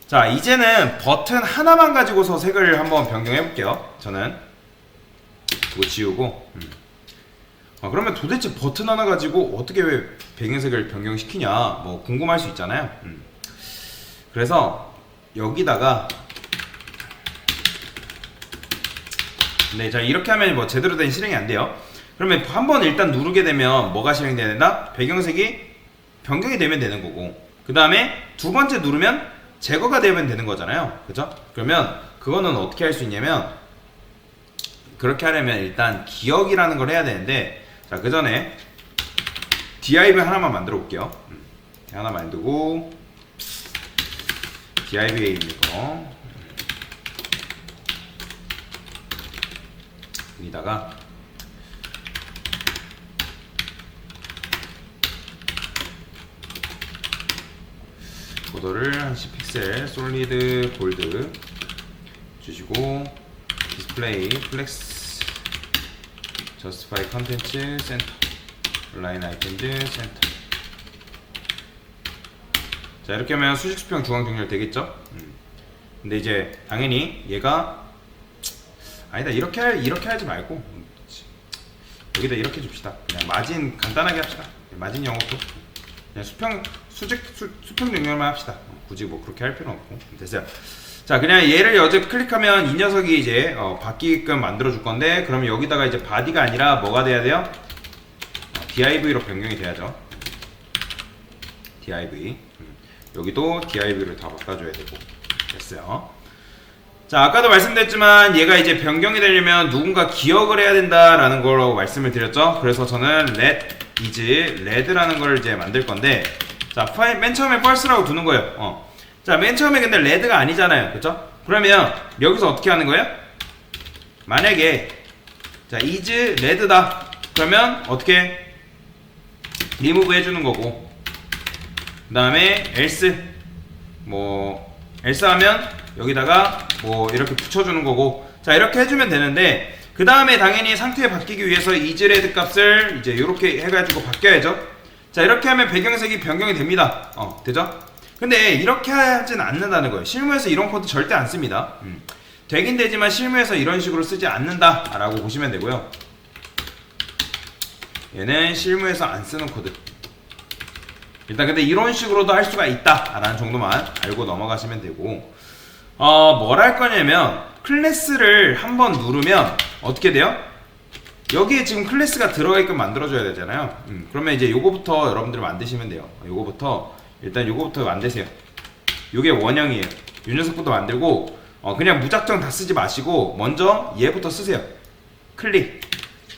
자, 이제는 버튼 하나만 가지고서 색을 한번 변경해 볼게요. 저는 이거 지우고 그러면 도대체 버튼 하나 가지고 어떻게 왜 배경색을 변경시키냐 뭐 궁금할 수 있잖아요. 그래서 여기다가 네, 자 이렇게 하면 뭐 제대로 된 실행이 안 돼요. 그러면 한번 일단 누르게 되면 뭐가 실행돼야 된다? 배경색이 변경이 되면 되는 거고, 그 다음에 두 번째 누르면 제거가 되면 되는 거잖아요. 그죠? 그러면 그거는 어떻게 할 수 있냐면, 그렇게 하려면 일단 기억이라는 걸 해야 되는데, 자 그 전에 div 하나만 만들어 볼게요. 하나 만들고 div에 있는 거 여기다가 보도를 한 10픽셀 솔리드 골드 주시고, 디스플레이 플렉스 저스티파이 컨텐츠 센터 라인 아이템즈 센터. 자 이렇게 하면 수직 수평 중앙 정렬 되겠죠? 근데 이제 당연히 얘가 아니다, 이렇게 하지 말고 여기다 이렇게 줍시다. 그냥 마진 간단하게 합시다. 마진 영업도 그냥 수평 정렬만 합시다. 굳이 뭐 그렇게 할 필요는 없고. 됐어요. 자 그냥 얘를 여기 클릭하면 이 녀석이 이제 바뀌게끔 만들어 줄 건데, 그러면 여기다가 이제 바디가 아니라 뭐가 돼야 돼요? div로 변경이 돼야죠. div. 여기도 div를 다 바꿔줘야 되고. 됐어요. 자 아까도 말씀드렸지만 얘가 이제 변경이 되려면 누군가 기억을 해야 된다라는 걸로 말씀을 드렸죠. 그래서 저는 let is red라는 걸 이제 만들 건데, 자 맨 처음에 false라고 두는 거예요. 자 맨 처음에 근데 red가 아니잖아요. 그쵸? 그러면 여기서 어떻게 하는 거예요? 만약에 자 is red다 그러면 어떻게 remove 해주는 거고, 그 다음에 else 하면 여기다가 뭐 이렇게 붙여주는 거고. 자 이렇게 해주면 되는데, 그 다음에 당연히 상태 바뀌기 위해서 isRed 값을 이제 이렇게 해가지고 바뀌어야죠. 자 이렇게 하면 배경색이 변경이 됩니다. 되죠? 근데 이렇게 하진 않는다는 거예요. 실무에서 이런 코드 절대 안 씁니다. 되긴 되지만 실무에서 이런 식으로 쓰지 않는다 라고 보시면 되고요. 얘는 실무에서 안 쓰는 코드. 일단 근데 이런 식으로도 할 수가 있다 라는 정도만 알고 넘어가시면 되고, 뭘 할 거냐면 클래스를 한번 누르면 어떻게 돼요? 여기에 지금 클래스가 들어가게끔 만들어줘야 되잖아요. 그러면 이제 요거부터 여러분들 만드시면 돼요. 일단 요거부터 만드세요. 요게 원형이에요. 요 녀석부터 만들고, 그냥 무작정 다 쓰지 마시고 먼저 얘부터 쓰세요. 클릭.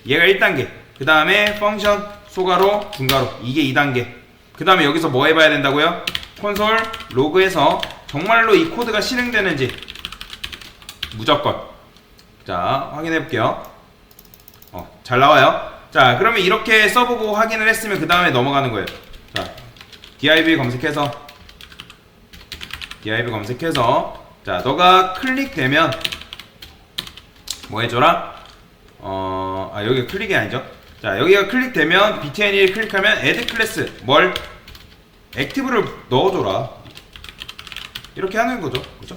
얘가 1단계. 그 다음에 펑션 소가로 중가로, 이게 2단계. 그 다음에 여기서 뭐 해봐야 된다고요? 콘솔 로그에서 정말로 이 코드가 실행되는지 무조건 자 확인해 볼게요. 잘 나와요. 자 그러면 이렇게 써보고 확인을 했으면 그 다음에 넘어가는 거예요. 자 div 검색해서 자 너가 클릭되면 뭐 해줘라? 여기 클릭이 아니죠. 자 여기가 클릭되면 btn1 클릭하면 add 클래스 뭘 액티브를 넣어줘라, 이렇게 하는 거죠. 그죠?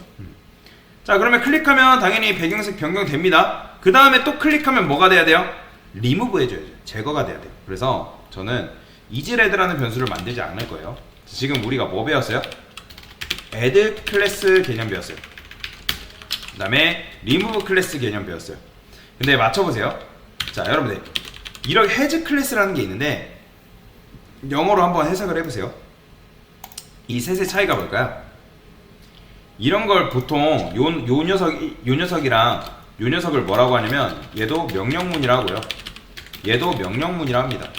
자 그러면 클릭하면 당연히 배경색 변경됩니다. 그 다음에 또 클릭하면 뭐가 돼야 돼요? remove 해줘야죠. 제거가 돼야 돼요. 그래서 저는 isRed라는 변수를 만들지 않을 거예요. 지금 우리가 뭐 배웠어요? add 클래스 개념 배웠어요. 그 다음에 remove 클래스 개념 배웠어요. 근데 맞춰보세요. 자 여러분들 이런 has 클래스라는 게 있는데 영어로 한번 해석을 해보세요. 이 셋의 차이가 뭘까요? 이런 걸 보통 요 녀석이랑 요 녀석을 뭐라고 하냐면 얘도 명령문이라고 하고요. 얘도 명령문이라 합니다.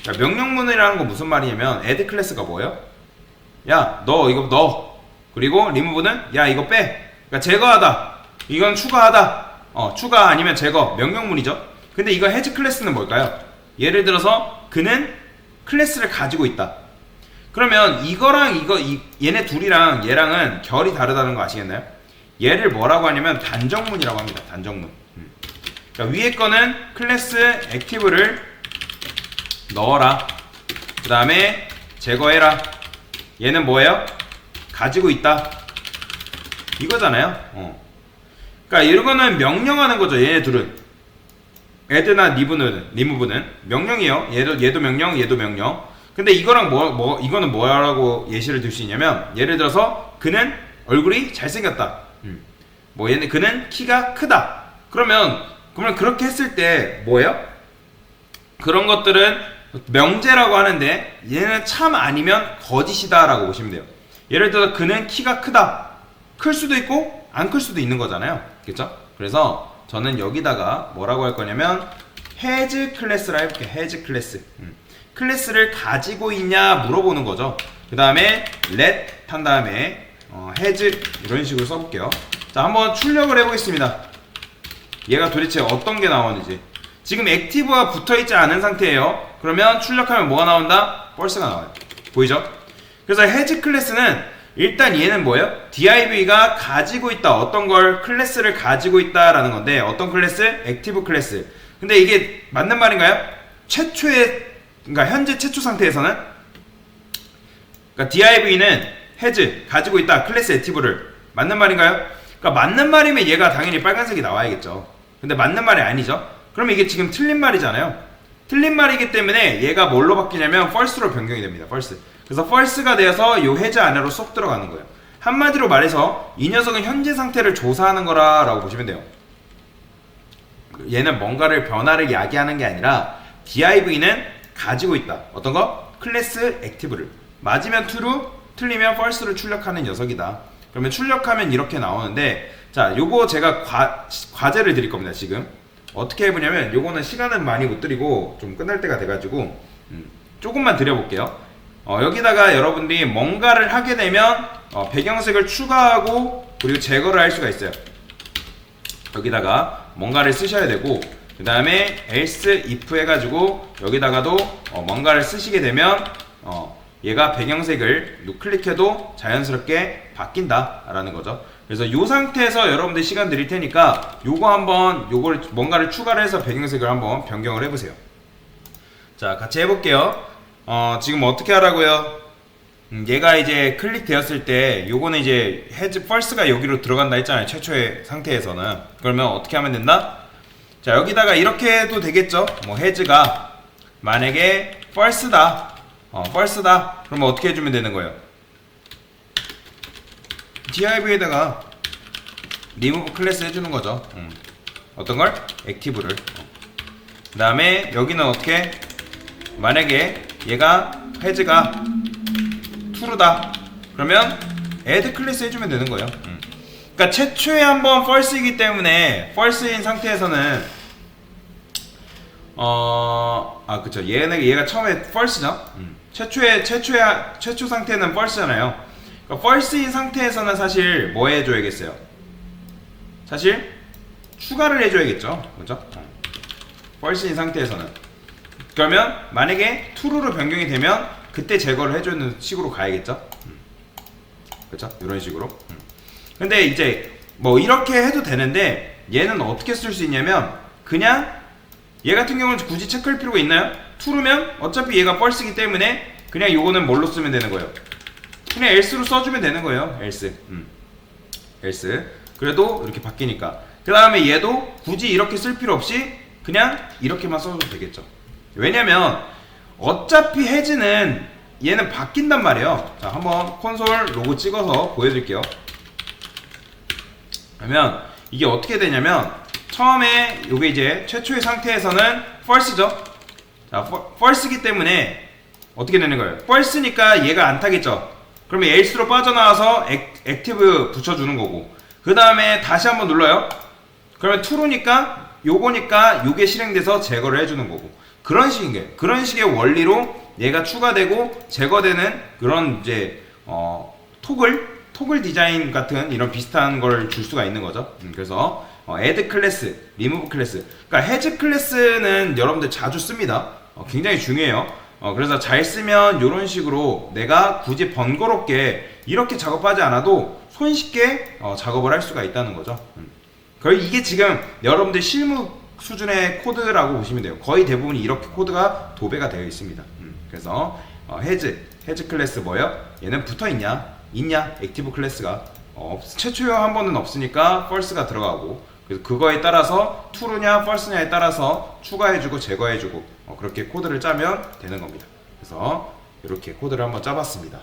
자, 명령문이라는 건 무슨 말이냐면 add 클래스가 뭐예요? 야, 너 이거 넣어. 그리고 remove는 야, 이거 빼. 그러니까 제거하다. 이건 추가하다. 추가 아니면 제거. 명령문이죠. 근데 이거 has 클래스는 뭘까요? 예를 들어서 그는 클래스를 가지고 있다. 그러면 이거랑 얘네 둘이랑 얘랑은 결이 다르다는 거 아시겠나요? 얘를 뭐라고 하냐면 단정문이라고 합니다. 단정문. 그러니까 위에 거는 클래스 액티브를 넣어라. 그 다음에 제거해라. 얘는 뭐예요? 가지고 있다. 이거잖아요. 그러니까 이거는 명령하는 거죠. 얘네 둘은 add나 remove는 명령이에요. 얘도 명령, 얘도 명령. 근데 이거랑 이거는 뭐라고 예시를 들 수 있냐면, 예를 들어서 그는 얼굴이 잘생겼다. 뭐 얘는 그는 키가 크다. 그러면 그렇게 했을 때 뭐예요? 그런 것들은 명제라고 하는데 얘는 참 아니면 거짓이다 라고 보시면 돼요. 예를 들어서 그는 키가 크다. 클 수도 있고 안 클 수도 있는 거잖아요. 그렇죠? 그래서 저는 여기다가 뭐라고 할 거냐면 has 클래스라 해볼게요. has 클래스. 클래스를 가지고 있냐 물어보는 거죠. 그 다음에 let 한 다음에 has 이런 식으로 써볼게요. 자, 한번 출력을 해보겠습니다. 얘가 도대체 어떤 게 나오는지. 지금 액티브가 붙어있지 않은 상태예요. 그러면 출력하면 뭐가 나온다? false가 나와요. 보이죠? 그래서 has 클래스는 일단 얘는 뭐예요? div가 가지고 있다. 어떤 걸 클래스를 가지고 있다라는 건데, 어떤 클래스? 액티브 클래스. 근데 이게 맞는 말인가요? 그러니까 현재 최초 상태에서는, 그러니까 div는 has 가지고 있다. 클래스 액티브를. 맞는 말인가요? 그러니까 맞는 말이면 얘가 당연히 빨간색이 나와야겠죠. 근데 맞는 말이 아니죠. 그러면 이게 지금 틀린 말이잖아요. 틀린 말이기 때문에 얘가 뭘로 바뀌냐면 false로 변경이 됩니다. false. 그래서 false가 되어서 요 해제 안으로 쏙 들어가는 거예요. 한마디로 말해서 이 녀석은 현재 상태를 조사하는 거라고 보시면 돼요. 얘는 뭔가를 변화를 야기하는 게 아니라 div는 가지고 있다. 어떤 거? 클래스 액티브를. 맞으면 true, 틀리면 false를 출력하는 녀석이다. 그러면 출력하면 이렇게 나오는데, 자, 요거 제가 과제를 드릴 겁니다. 지금 어떻게 해보냐면, 요거는 시간은 많이 못 드리고 좀 끝날 때가 돼가지고 조금만 드려볼게요. 여기다가 여러분들이 뭔가를 하게 되면 배경색을 추가하고 그리고 제거를 할 수가 있어요. 여기다가 뭔가를 쓰셔야 되고, 그 다음에 else if 해가지고 여기다가도 뭔가를 쓰시게 되면 얘가 배경색을 누클릭해도 자연스럽게 바뀐다 라는 거죠. 그래서 이 상태에서 여러분들 시간 드릴 테니까 요걸 뭔가를 추가를 해서 배경색을 한번 변경을 해보세요. 자, 같이 해볼게요. 지금 어떻게 하라고요? 얘가 이제 클릭되었을 때 요거는 이제 has false가 여기로 들어간다 했잖아요. 최초의 상태에서는. 그러면 어떻게 하면 된다? 자, 여기다가 이렇게 해도 되겠죠. 뭐 has가 만약에 false다. false다. 그러면 어떻게 해주면 되는 거예요? div에다가 remove 클래스 해주는 거죠. 어떤 걸? 액티브를. 그 다음에 여기는 어떻게? 만약에 얘가 has가 true다. 그러면 add 클래스 해주면 되는 거예요. 그러니까 최초에 한번 false이기 때문에 false인 상태에서는 그쵸. 얘가 처음에 false죠. 최초 상태는 false잖아요. 그러니까 false인 상태에서는 사실 뭐 해줘야겠어요? 사실 추가를 해줘야겠죠. 그죠? false인 상태에서는. 그러면 만약에 true로 변경이 되면 그때 제거를 해주는 식으로 가야겠죠. 그쵸? 이런 식으로. 근데 이제 뭐 이렇게 해도 되는데, 얘는 어떻게 쓸 수 있냐면 그냥 얘 같은 경우는 굳이 체크할 필요가 있나요? true면 어차피 얘가 false이기 때문에 그냥 요거는 뭘로 쓰면 되는 거예요? 그냥 else로 써주면 되는 거예요. else. 그래도 이렇게 바뀌니까. 그 다음에 얘도 굳이 이렇게 쓸 필요 없이 그냥 이렇게만 써도 되겠죠. 왜냐면 어차피 has는 얘는 바뀐단 말이에요. 자, 한번 콘솔 로고 찍어서 보여드릴게요. 그러면 이게 어떻게 되냐면, 처음에 요게 이제 최초의 상태에서는 false죠. 자, false이기 때문에 어떻게 되는 거예요? false니까 얘가 안 타겠죠. 그러면 else로 빠져나와서 active 붙여주는 거고, 그 다음에 다시 한번 눌러요. 그러면 true니까 요거니까 요게 실행돼서 제거를 해주는 거고, 그런 식의 원리로 얘가 추가되고 제거되는 그런 이제 토글 디자인 같은 이런 비슷한 걸 줄 수가 있는 거죠. 그래서 add 클래스, remove 클래스. 그러니까 has 클래스는 여러분들 자주 씁니다. 굉장히 중요해요. 그래서 잘 쓰면 이런 식으로 내가 굳이 번거롭게 이렇게 작업하지 않아도 손쉽게 작업을 할 수가 있다는 거죠. 거의 이게 지금 여러분들 실무 수준의 코드라고 보시면 돼요. 거의 대부분이 이렇게 코드가 도배가 되어 있습니다. 그래서 has 클래스 뭐예요? 얘는 붙어있냐? 있냐? 액티브 클래스가. 최초요 한 번은 없으니까 false가 들어가고, 그래서 그거에 따라서 true냐 false냐에 따라서 추가해주고 제거해주고 그렇게 코드를 짜면 되는 겁니다. 그래서 이렇게 코드를 한번 짜봤습니다.